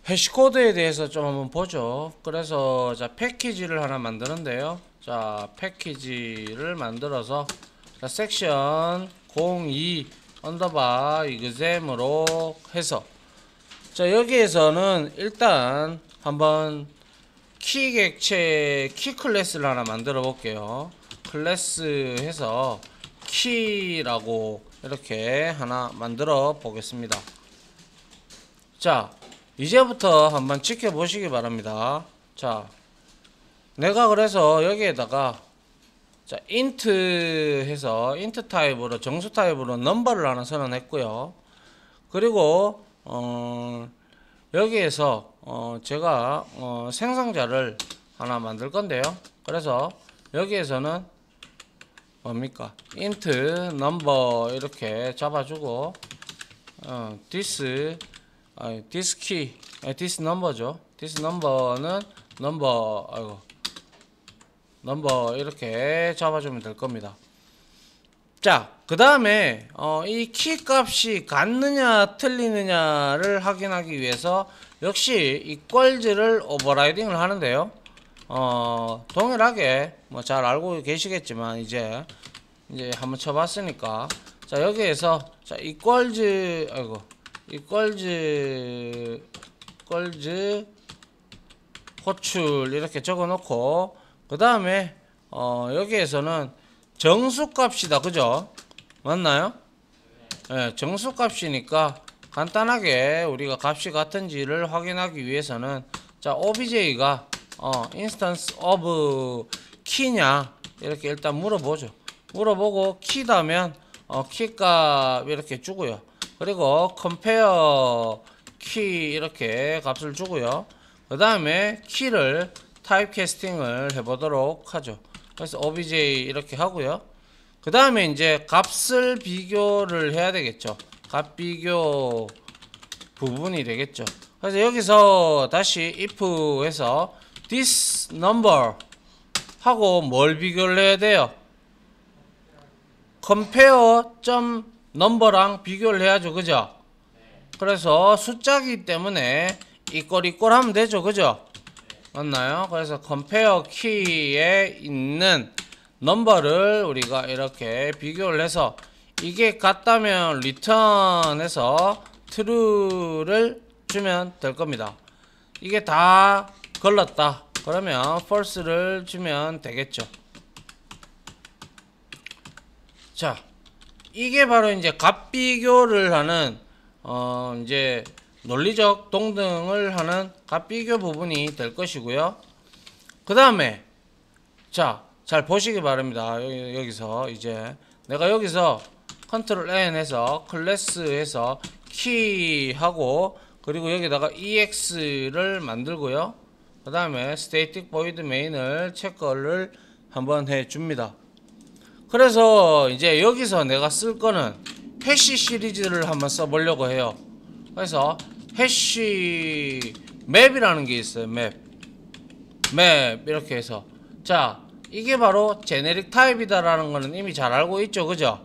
해시코드에 대해서 좀 한번 보죠. 그래서 자 패키지를 하나 만드는데요. 자 패키지를 만들어서 자, 섹션 02 언더바 exam으로 해서 자 여기에서는 일단 한번 키 객체 키 클래스를 하나 만들어 볼게요. 클래스 해서 키라고 이렇게 하나 만들어 보겠습니다. 자 이제부터 한번 지켜보시기 바랍니다. 자 내가 그래서 여기에다가 자 int 해서 int 타입으로 정수 타입으로 넘버를 하나 선언했고요. 그리고 여기에서 제가 생성자를 하나 만들 건데요. 그래서 여기에서는 뭡니까 int number 이렇게 잡아주고 this key this number죠. this number는 number 이렇게 잡아주면 될 겁니다. 자, 그 다음에 이 키 값이 같느냐 틀리느냐를 확인하기 위해서 역시 equals를 오버라이딩을 하는데요. 동일하게 뭐 잘 알고 계시겠지만 이제 한번 쳐봤으니까 자 여기에서 자 equals 호출 이렇게 적어 놓고 그 다음에 여기에서는 정수값이다 그죠? 맞나요? 네, 정수값이니까 간단하게 우리가 값이 같은지를 확인하기 위해서는 자 obj가 instance of key냐 이렇게 일단 물어보죠. 물어보고 키다면 키값 이렇게 주고요. 그리고 compare key 이렇게 값을 주고요. 그 다음에 키를 타입 캐스팅을 해보도록 하죠. 그래서 obj 이렇게 하고요. 그 다음에 이제 값을 비교를 해야 되겠죠. 값 비교 부분이 되겠죠. 그래서 여기서 다시 if 해서 this number 하고 뭘 비교를 해야 돼요? compare.number랑 비교를 해야죠. 그죠? 그래서 숫자기 때문에 이꼴 하면 되죠. 그죠? 맞나요? 그래서 compare key에 있는 넘버를 우리가 이렇게 비교를 해서 이게 같다면 return해서 true를 주면 될 겁니다. 이게 다 걸렸다 그러면 false를 주면 되겠죠. 자 이게 바로 이제 값 비교를 하는 이제 논리적 동등을 하는 값 비교 부분이 될 것이고요. 그 다음에 자 잘 보시기 바랍니다. 여기서 이제 내가 여기서 컨트롤 N 해서 클래스 해서 키 하고 그리고 여기다가 ex를 만들고요. 그 다음에 static void main을 체크를 한번 해 줍니다. 그래서 이제 여기서 내가 쓸 거는 해시 시리즈를 한번 써 보려고 해요. 그래서 해시 맵이라는 게 있어요. 맵 이렇게 해서 자 이게 바로 제네릭 타입이다라는 거는 이미 잘 알고 있죠. 그죠?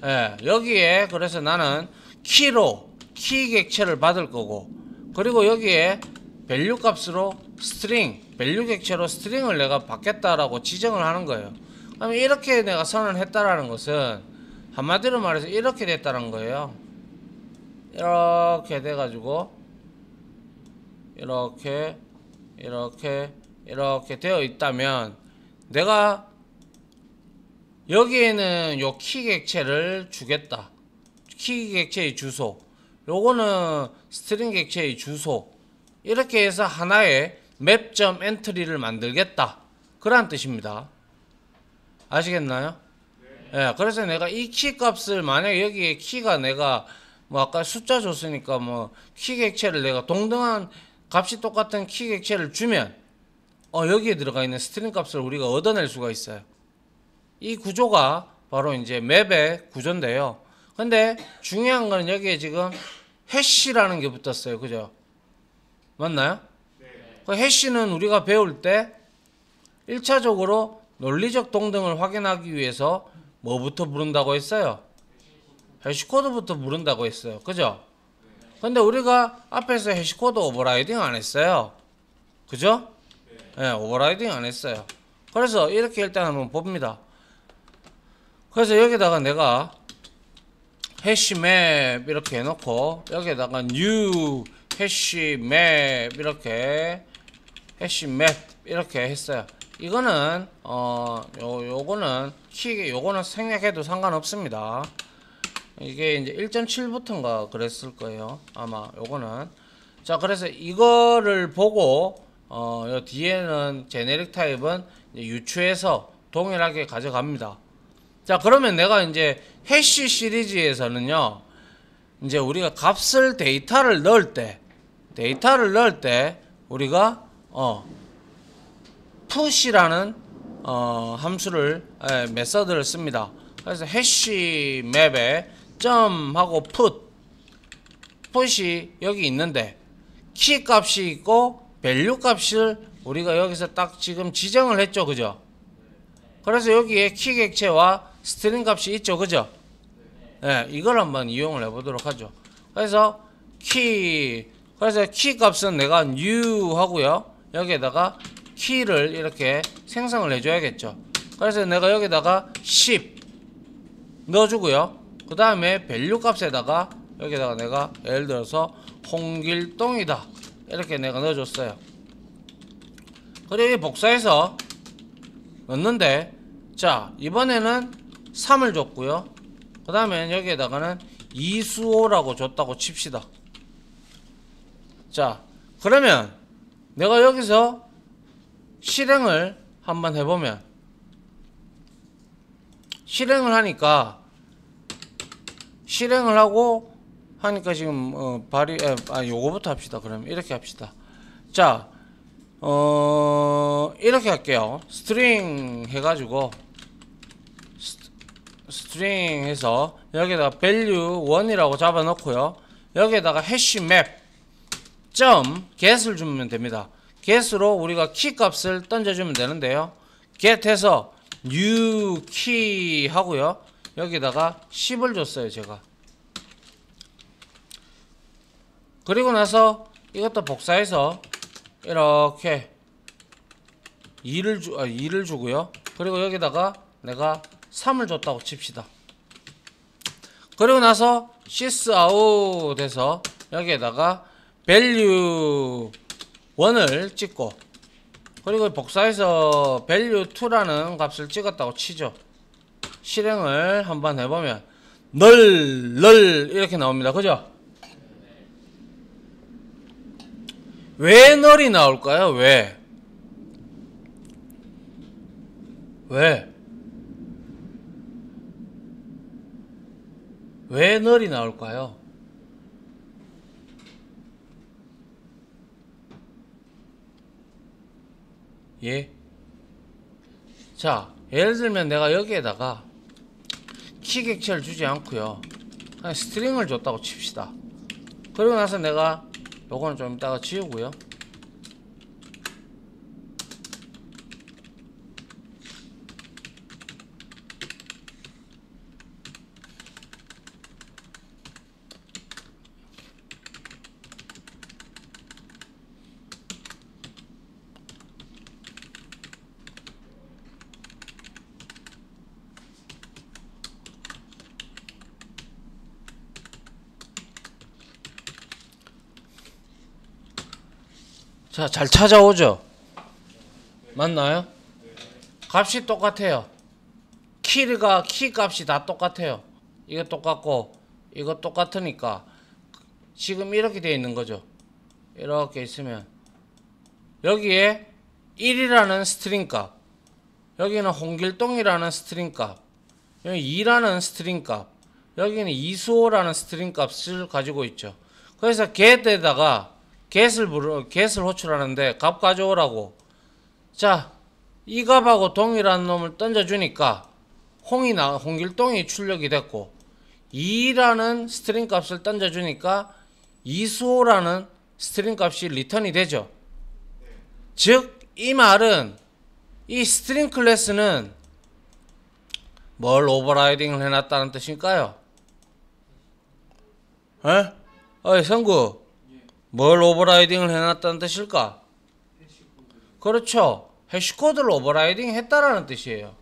예, 여기에 그래서 나는 키로 키 객체를 받을 거고 그리고 여기에 밸류 값으로 스트링 밸류 객체로 스트링을 내가 받겠다라고 지정을 하는 거예요. 그럼 이렇게 내가 선언했다라는 것은 한마디로 말해서 이렇게 됐다는 거예요. 이렇게 돼가지고 이렇게 되어 있다면 내가 여기에는 요 키 객체를 주겠다. 키 객체의 주소 요거는 스트링 객체의 주소 이렇게 해서 하나의 map.entry를 만들겠다 그런 뜻입니다. 아시겠나요? 예, 그래서 내가 이 키 값을 만약에 여기에 키가 내가 뭐 아까 숫자 줬으니까 뭐 키 객체를 내가 동등한 값이 똑같은 키 객체를 주면 여기에 들어가 있는 스트링 값을 우리가 얻어낼 수가 있어요. 이 구조가 바로 이제 맵의 구조인데요. 근데 중요한 거는 여기에 지금 해시라는 게 붙었어요. 그죠? 맞나요? 네. 그 해시는 우리가 배울 때 1차적으로 논리적 동등을 확인하기 위해서 뭐부터 부른다고 했어요? 해시코드부터 부른다고 했어요. 그죠? 근데 우리가 앞에서 해시코드 오버라이딩 안 했어요. 그죠? 네, 오버라이딩 안 했어요. 그래서 이렇게 일단 한번 봅니다. 그래서 여기다가 내가 해시맵 이렇게 해놓고 여기다가 new 해시맵 이렇게 해시맵 이렇게 했어요. 이거는 요거는 요거는 생략해도 상관없습니다. 이게 이제 1.7부터인가 그랬을 거예요. 아마 요거는. 자, 그래서 이거를 보고 요 뒤에는 제네릭 타입은 이제 유추해서 동일하게 가져갑니다. 자, 그러면 내가 이제 해시 시리즈에서는요, 이제 우리가 값을 데이터를 넣을 때 우리가 푸시라는 함수를 메서드를 씁니다. 그래서 해시 맵에 점 하고 풋이 여기 있는데 키 값이 있고 밸류 값을 우리가 여기서 딱 지금 지정을 했죠. 그죠? 그래서 여기에 키 객체와 스트링 값이 있죠. 그죠? 네, 이걸 한번 이용을 해보도록 하죠. 그래서 키 값은 내가 new 하고요. 여기에다가 키를 이렇게 생성을 해줘야겠죠. 그래서 내가 여기다가 10 넣어주고요. 그 다음에 밸류 값에다가 여기다가 내가 예를 들어서 홍길동이다 이렇게 내가 넣어줬어요. 그리고 복사해서 넣는데, 자, 이번에는 3을 줬고요. 그 다음에 여기에다가는 이수호라고 줬다고 칩시다. 자, 그러면 내가 여기서 실행을 한번 해보면, 실행을 하니까 지금 요거부터 합시다. 그럼 이렇게 합시다. 자, 이렇게 할게요. 스트링 해가지고 스트링 해서 여기다가 value 1이라고 잡아 놓고요. 여기에다가 해시맵 점 get을 주면 됩니다. get으로 우리가 키 값을 던져주면 되는데요. get 해서 new key 하고요. 여기다가 10을 줬어요. 제가. 그리고 나서 이것도 복사해서 이렇게 2를 주고요. 그리고 여기다가 내가 3을 줬다고 칩시다. 그리고 나서 sysout 해서 여기에다가 value 1을 찍고, 그리고 복사해서 value 2라는 값을 찍었다고 치죠. 실행을 한번 해보면 널 이렇게 나옵니다. 그죠? 왜 널이 나올까요? 왜 널이 나올까요? 예. 자, 예를 들면 내가 여기에다가 키 객체를 주지 않고요, 그냥 스트링을 줬다고 칩시다. 그리고 나서 내가 요거는 좀 이따가 지우고요. 자, 잘 찾아오죠? 맞나요? 값이 똑같아요. 키 값이 다 똑같아요. 이거 똑같고 이거 똑같으니까 지금 이렇게 되어 있는 거죠. 이렇게 있으면 여기에 1이라는 스트링 값, 여기는 홍길동이라는 스트링 값, 여기 2라는 스트링 값, 여기는 이수호라는 스트링 값을 가지고 있죠. 그래서 get에다가 get을 호출하는데 값 가져오라고. 자, 이 값하고 동일한 놈을 던져주니까 홍길동이 출력이 됐고, 2라는 스트링 값을 던져주니까 이수호라는 스트링 값이 리턴이 되죠. 즉, 이 말은 이 스트링 클래스는 뭘 오버라이딩을 해놨다는 뜻일까요? 어이 성구, 뭘 오버라이딩을 해놨다는 뜻일까? 그렇죠. 해시코드를 오버라이딩 했다라는 뜻이에요.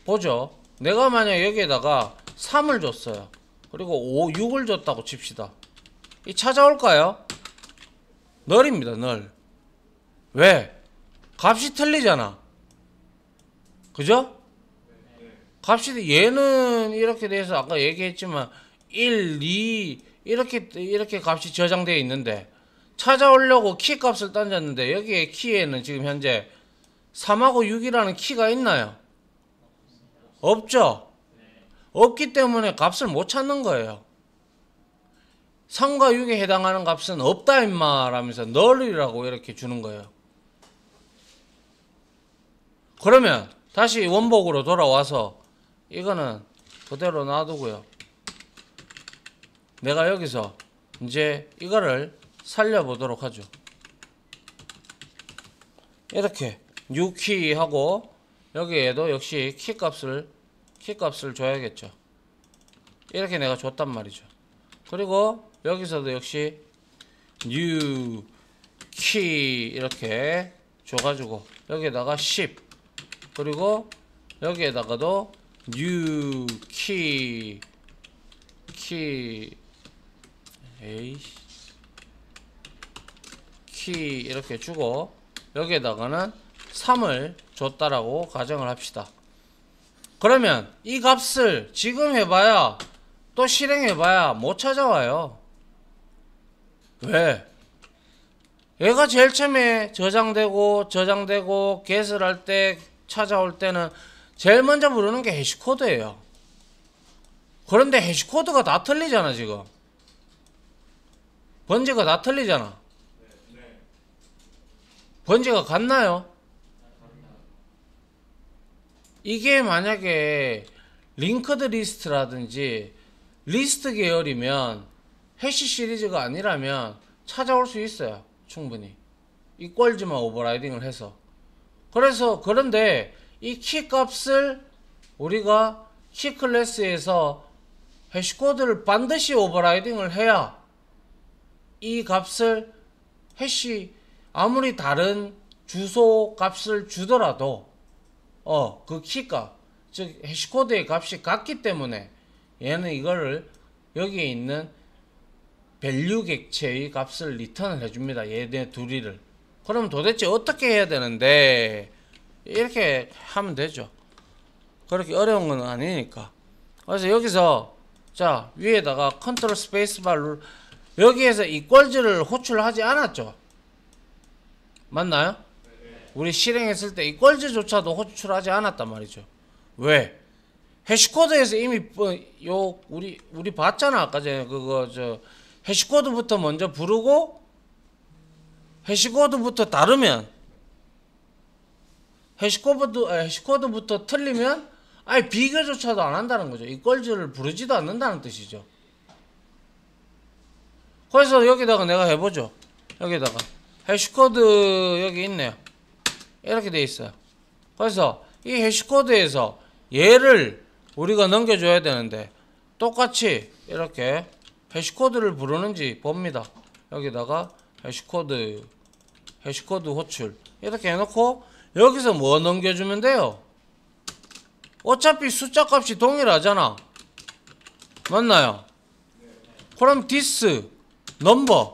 보죠. 내가 만약 여기에다가 3을 줬어요. 그리고 6을 줬다고 칩시다. 이 찾아올까요? 널입니다. 널. 왜? 값이 틀리잖아. 그죠? 값이 얘는 이렇게 돼서 아까 얘기했지만 1, 2 이렇게 값이 저장되어 있는데 찾아오려고 키 값을 던졌는데 여기에 키에는 지금 현재 3하고 6이라는 키가 있나요? 없죠? 없기 때문에 값을 못 찾는 거예요. 3과 6에 해당하는 값은 없다 임마 라면서 널이라고 이렇게 주는 거예요. 그러면 다시 원복으로 돌아와서 이거는 그대로 놔두고요. 내가 여기서 이제 이거를 살려보도록 하죠. 이렇게 뉴키 하고 여기에도 역시 키값을 줘야겠죠. 이렇게 내가 줬단 말이죠. 그리고 여기서도 역시 new key 이렇게 줘가지고 여기에다가 10 그리고 여기에다가도 new key 이렇게 주고 여기에다가는 3을 줬다라고 가정을 합시다. 그러면 이 값을 지금 해봐야 또 실행해봐야 못 찾아와요. 왜? 얘가 제일 처음에 저장되고 get을 할 때 찾아올 때는 제일 먼저 부르는 게 해시코드예요. 그런데 해시코드가 다 틀리잖아. 지금 번지가 다 틀리잖아. 번지가 같나요? 이게 만약에 링크드 리스트라든지 리스트 계열이면 해시 시리즈가 아니라면 찾아올 수 있어요. 충분히 이퀄즈만 오버라이딩을 해서. 그런데 이 키 값을 우리가 키 클래스에서 해시코드를 반드시 오버라이딩을 해야 이 값을 해시 아무리 다른 주소 값을 주더라도 그 키값 즉 해시코드의 값이 같기 때문에 얘는 이거를 여기에 있는 밸류 객체의 값을 리턴을 해줍니다. 얘네 둘이를. 그럼 도대체 어떻게 해야 되는데 이렇게 하면 되죠. 그렇게 어려운 건 아니니까. 그래서 여기서 자 위에다가 컨트롤 스페이스바를 여기에서 이퀄즈를 호출하지 않았죠. 맞나요? 우리 실행했을 때 이퀄즈조차도 호출하지 않았단 말이죠. 왜? 해시코드에서 이미 우리 봤잖아. 아까 전에 해시코드부터 먼저 부르고 해시코드부터 다르면 해시코드부터 틀리면 아예 비교조차도 안 한다는 거죠. 이퀄즈를 부르지도 않는다는 뜻이죠. 그래서 여기다가 내가 해보죠. 여기다가 해시코드 여기 있네요. 이렇게 돼 있어요. 그래서 이 해시코드에서 얘를 우리가 넘겨줘야 되는데 똑같이 이렇게 해시코드를 부르는지 봅니다. 여기다가 해시코드 호출 이렇게 해놓고 여기서 뭐 넘겨주면 돼요? 어차피 숫자 값이 동일하잖아. 맞나요? 그럼 this number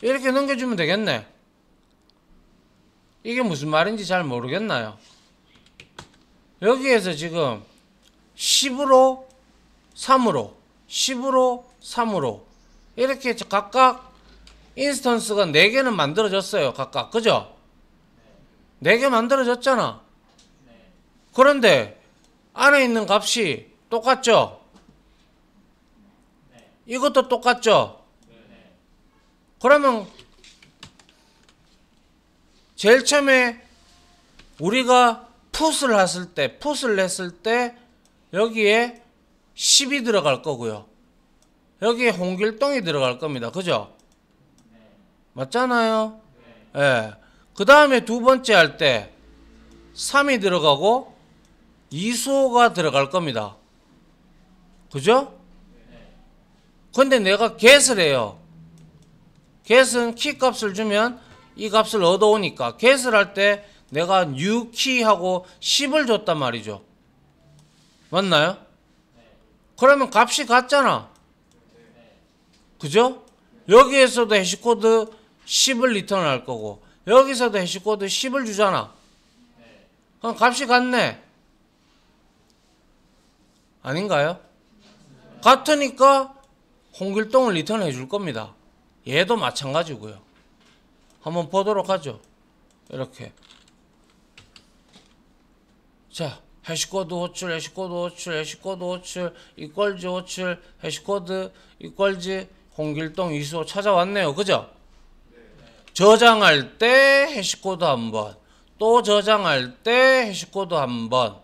이렇게 넘겨주면 되겠네. 이게 무슨 말인지 잘 모르겠나요? 여기에서 지금 10으로 3으로 10으로 3으로 이렇게 각각 인스턴스가 4개는 만들어졌어요. 각각. 그죠? 4개 만들어졌잖아. 그런데 안에 있는 값이 똑같죠? 이것도 똑같죠? 그러면 제일 처음에 우리가 풋을 했을 때 여기에 10이 들어갈 거고요. 여기에 홍길동이 들어갈 겁니다. 그죠? 맞잖아요? 예. 그 다음에 두 번째 할 때 3이 들어가고 이수호가 들어갈 겁니다. 그죠? 근데 내가 get을 해요. get은 키 값을 주면 이 값을 얻어오니까 get을 할 때 내가 new key하고 10을 줬단 말이죠. 맞나요? 그러면 값이 같잖아. 그죠? 여기에서도 해시코드 10을 리턴 할 거고 여기서도 해시코드 10을 주잖아. 그럼 값이 같네. 아닌가요? 같으니까 홍길동을 리턴 해줄 겁니다. 얘도 마찬가지고요. 한번 보도록 하죠. 이렇게. 자, 해시코드 호출, 해시코드 호출, 해시코드 호출, 이퀄즈 호출, 해시코드, 이퀄즈, 홍길동 이수호 찾아왔네요. 그죠? 저장할 때 해시코드 한 번, 또 저장할 때 해시코드 한 번,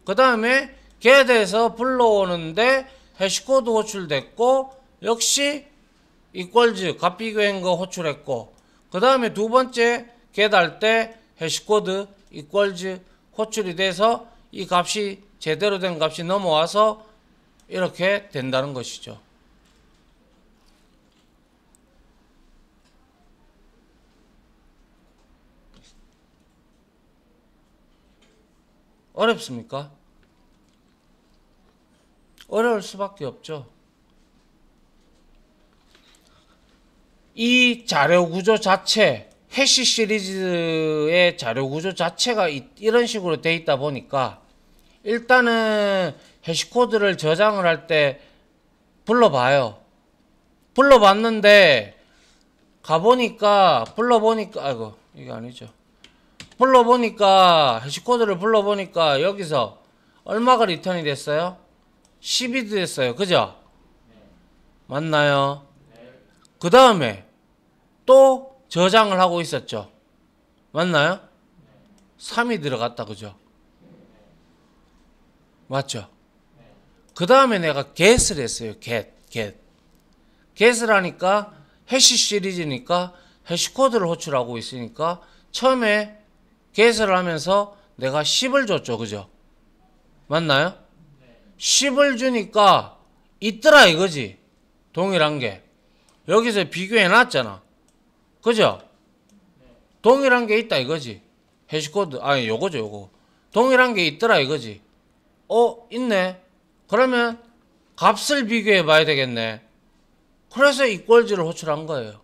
그 다음에 get에서 불러오는데 해시코드 호출됐고, 역시 이퀄즈 값 비교한 거 호출했고, 그 다음에 두 번째 get 할 때 해시코드 이퀄즈 호출이 돼서 이 값이 제대로 된 값이 넘어와서 이렇게 된다는 것이죠. 어렵습니까? 어려울 수밖에 없죠. 이 자료 구조 자체, 해시 시리즈의 자료 구조 자체가 이런 식으로 돼 있다 보니까 일단은 해시코드를 저장을 할 때 불러봐요. 불러봤는데 불러보니까 아이고 이게 아니죠. 불러보니까 해시코드를 불러보니까 여기서 얼마가 리턴이 됐어요? 10이 됐어요. 그죠? 맞나요? 그 다음에 또 저장을 하고 있었죠. 맞나요? 3이 들어갔다. 그죠? 맞죠? 그 다음에 내가 get을 했어요. get을 하니까 해시 시리즈니까 해시코드를 호출하고 있으니까 처음에 get을 하면서 내가 10을 줬죠. 그죠? 맞나요? 10을 주니까 있더라 이거지. 동일한 게. 여기서 비교해 놨잖아. 그죠? 동일한 게 있다 이거지. 해시코드 아니 요거죠 요거. 동일한 게 있더라 이거지. 있네. 그러면 값을 비교해 봐야 되겠네. 그래서 이퀄즈를 호출한 거예요.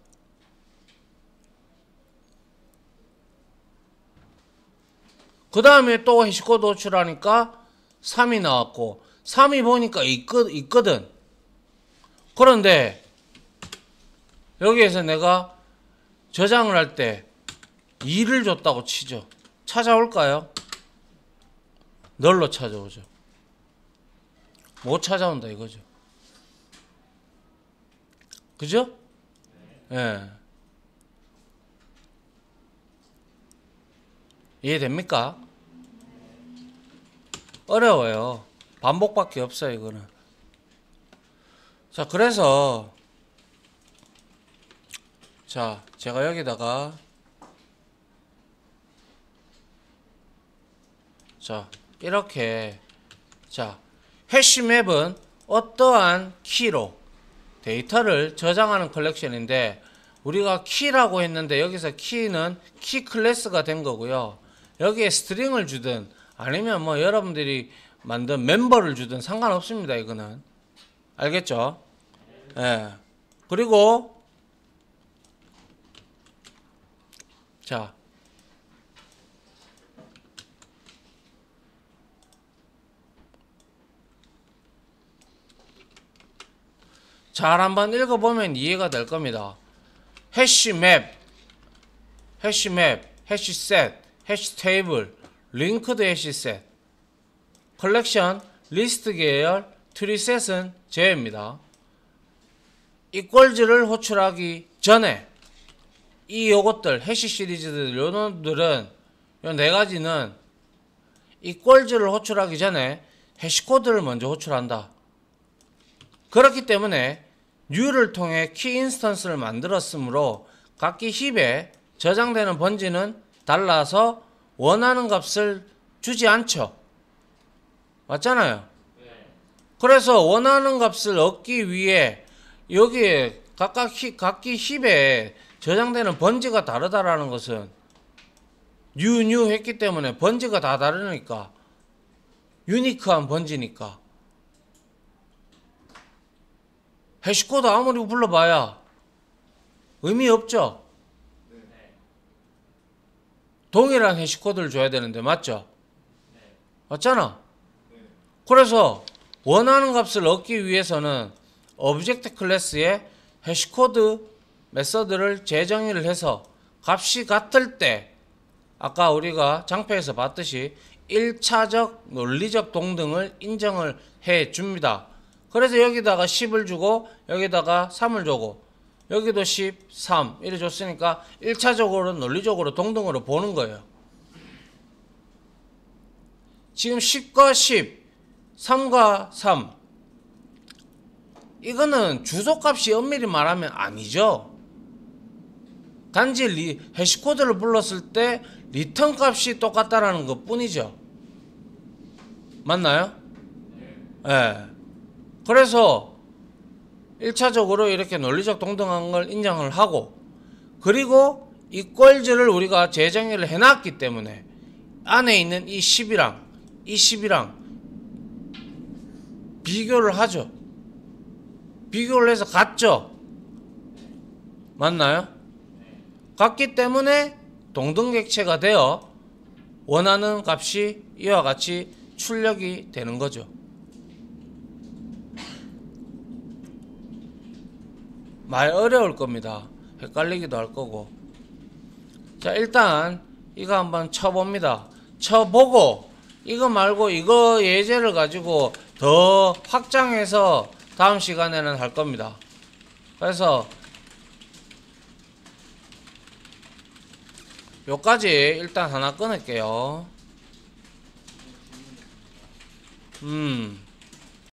그 다음에 또 해시코드 호출하니까 3이 나왔고 3이 보니까 있거든. 그런데 여기에서 내가 저장을 할 때 2를 줬다고 치죠. 찾아올까요? 널로 찾아오죠. 못 찾아온다 이거죠. 그죠? 예. 이해됩니까? 어려워요. 반복밖에 없어요 이거는. 자, 그래서 자, 제가 여기다가 자, 이렇게 자, 해시맵은 어떠한 키로 데이터를 저장하는 컬렉션인데 우리가 키라고 했는데 여기서 키는 키 클래스가 된 거고요. 여기에 스트링을 주든 아니면 뭐 여러분들이 만든 멤버를 주든 상관없습니다. 이거는 알겠죠? 예. 그리고 자, 잘 한번 읽어보면 이해가 될 겁니다. 해시맵, 해시셋, 해시테이블, 링크드 해시셋, 컬렉션, 리스트 계열, 트리셋은 제외입니다. 이퀄즈를 호출하기 전에 요것들 해시 시리즈들 요놈들은 요 네 가지는 이퀄즈를 호출하기 전에 해시코드를 먼저 호출한다. 그렇기 때문에 new를 통해 키 인스턴스를 만들었으므로 각기 힙에 저장되는 번지는 달라서 원하는 값을 주지 않죠. 맞잖아요. 그래서 원하는 값을 얻기 위해 여기에 각기 힙에 저장되는 번지가 다르다라는 것은 뉴 했기 때문에 번지가 다 다르니까 유니크한 번지니까 해시코드 아무리 불러봐야 의미 없죠. 동일한 해시코드를 줘야 되는데 맞죠? 맞잖아. 그래서 원하는 값을 얻기 위해서는 오브젝트 클래스에 해시코드 메서드를 재정의를 해서 값이 같을 때 아까 우리가 장표에서 봤듯이 1차적 논리적 동등을 인정을 해 줍니다. 그래서 여기다가 10을 주고 여기다가 3을 주고 여기도 10, 3 이래 줬으니까 1차적으로 논리적으로 동등으로 보는 거예요. 지금 10과 10, 3과 3 이거는 주소값이 엄밀히 말하면 아니죠. 단지 해시코드를 불렀을 때 리턴 값이 똑같다라는 것 뿐이죠. 맞나요? 네. 그래서 1차적으로 이렇게 논리적 동등한 걸 인정을 하고 그리고 이퀄즈를 우리가 재정의를 해놨기 때문에 안에 있는 이 10이랑 비교를 하죠. 비교를 해서 같죠? 맞나요? 같기 때문에 동등객체가 되어 원하는 값이 이와 같이 출력이 되는 거죠. 많이 어려울 겁니다. 헷갈리기도 할 거고. 자, 일단 이거 한번 쳐봅니다. 쳐보고 이거 말고 이거 예제를 가지고 더 확장해서 다음 시간에는 할 겁니다. 그래서 요까지 일단 하나 끊을게요.